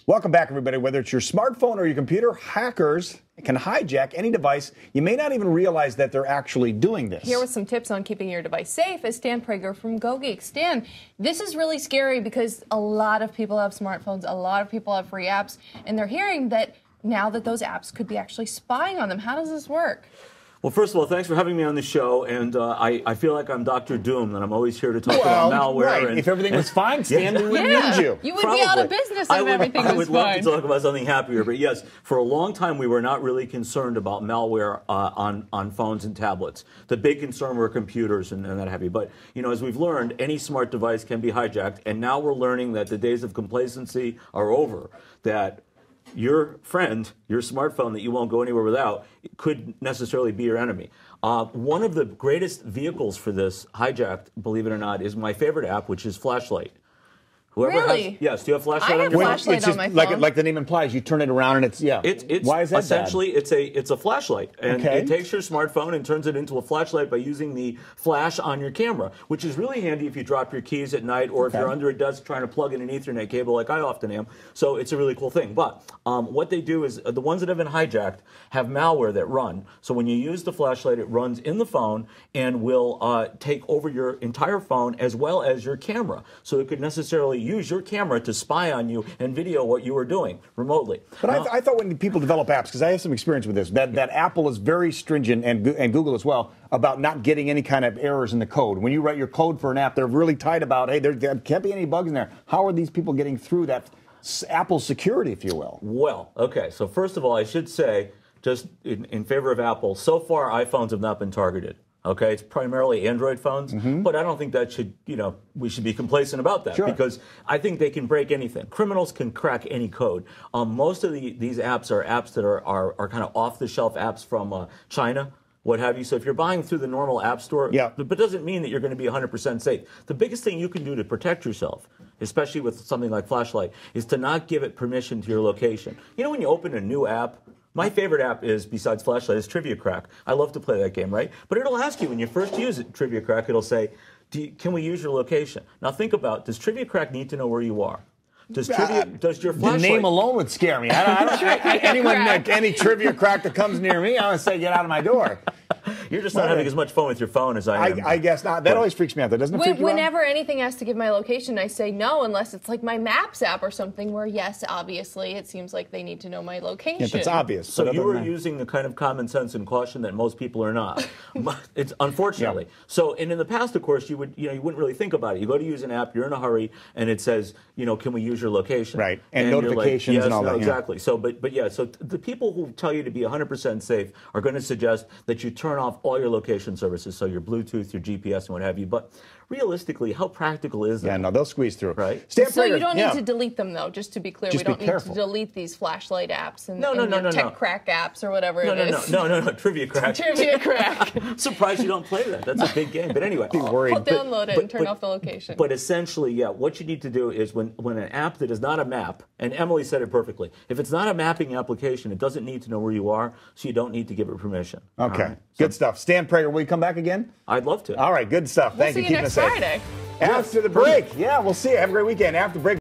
Welcome back, everybody. Whether it's your smartphone or your computer, hackers can hijack any device. You may not even realize that they're actually doing this. Here with some tips on keeping your device safe is Stan Prager from GoGeeks. Stan, this is really scary because a lot of people have smartphones, a lot of people have free apps, and they're hearing that now that those apps could be actually spying on them. How does this work? Well, first of all, thanks for having me on the show, and I feel like I'm Dr. Doom, and I'm always here to talk about malware. Right. And, if everything was fine, Stan, we wouldn't need you. You would be out of business if everything was fine. I would love to talk about something happier, but yes, for a long time we were not really concerned about malware on phones and tablets. The big concern were computers and that heavy. But you know, as we've learned, any smart device can be hijacked, and now we're learning that the days of complacency are over. That your friend, your smartphone that you won't go anywhere without, could necessarily be your enemy. One of the greatest vehicles for this hijacked, believe it or not, is my favorite app, which is Flashlight. Really? Yes. Do you have Flashlight I on your phone? Flashlight on my phone. Like the name implies, you turn it around and it's why is that essentially bad? it's a flashlight, and it takes your smartphone and turns it into a flashlight by using the flash on your camera, which is really handy if you drop your keys at night or if you're under a desk trying to plug in an Ethernet cable like I often am. So it's a really cool thing. But what they do is the ones that have been hijacked have malware that run. So when you use the flashlight, it runs in the phone and will take over your entire phone as well as your camera. So it could necessarily use your camera to spy on you and video what you were doing remotely. But I thought when people develop apps, because I have some experience with this, that Apple is very stringent, and Google as well, about not getting any kind of errors in the code. When you write your code for an app, they're really tight about, hey, there can't be any bugs in there. How are these people getting through that Apple security, if you will? Well, okay, so first of all, I should say, just in favor of Apple, so far iPhones have not been targeted. Okay, it's primarily Android phones, but I don't think that should, we should be complacent about that because I think they can break anything. Criminals can crack any code. Most of these apps are apps that are kind of off-the-shelf apps from China, what have you. So if you're buying through the normal app store, but it doesn't mean that you're going to be 100% safe. The biggest thing you can do to protect yourself, especially with something like Flashlight, is to not give it permission to your location. You know, when you open a new app, my favorite app is, besides Flashlight, is Trivia Crack. I love to play that game, right? But it'll ask you when you first use it, Trivia Crack, it'll say, can we use your location? Now think about, does Trivia Crack need to know where you are? Does your flashlight... The name alone would scare me. Any Trivia Crack that comes near me, I would say, get out of my door. You're just not having as much fun with your phone as I am. I guess not. That always freaks me out, though. Doesn't it freak you out? Whenever anything has to give my location, I say no, unless it's like my Maps app or something where, yes, obviously, it seems like they need to know my location. Yeah, it's obvious. So you are using the kind of common sense and caution that most people are not. It's unfortunately. Yeah. So, and in the past, of course, you wouldn't really think about it. You go to use an app, you're in a hurry, and it says, can we use your location? Right. And notifications like, and all that. Exactly. So, but yeah, so the people who tell you to be 100% safe are going to suggest that you turn off all your location services, so your Bluetooth, your GPS, and what have you. But realistically, how practical is that? Yeah, no, they'll squeeze through. Right. So you don't need to delete them, though, just to be clear. Just we don't need to delete these Flashlight apps and Tech Crack apps or whatever it is. No, Trivia Crack. Trivia Crack. I'm surprised you don't play that. That's a big game. But anyway. I'll download it and turn off the location. But essentially, yeah, what you need to do is when an app that is not a map, and Emily said it perfectly, if it's not a mapping application, it doesn't need to know where you are, so you don't need to give it permission. Okay. Right? Good stuff. Stan Prager, will you come back again? I'd love to. All right, good stuff. Thank you. We'll see you next Friday. After the break. Yeah, we'll see you. Have a great weekend. After the break.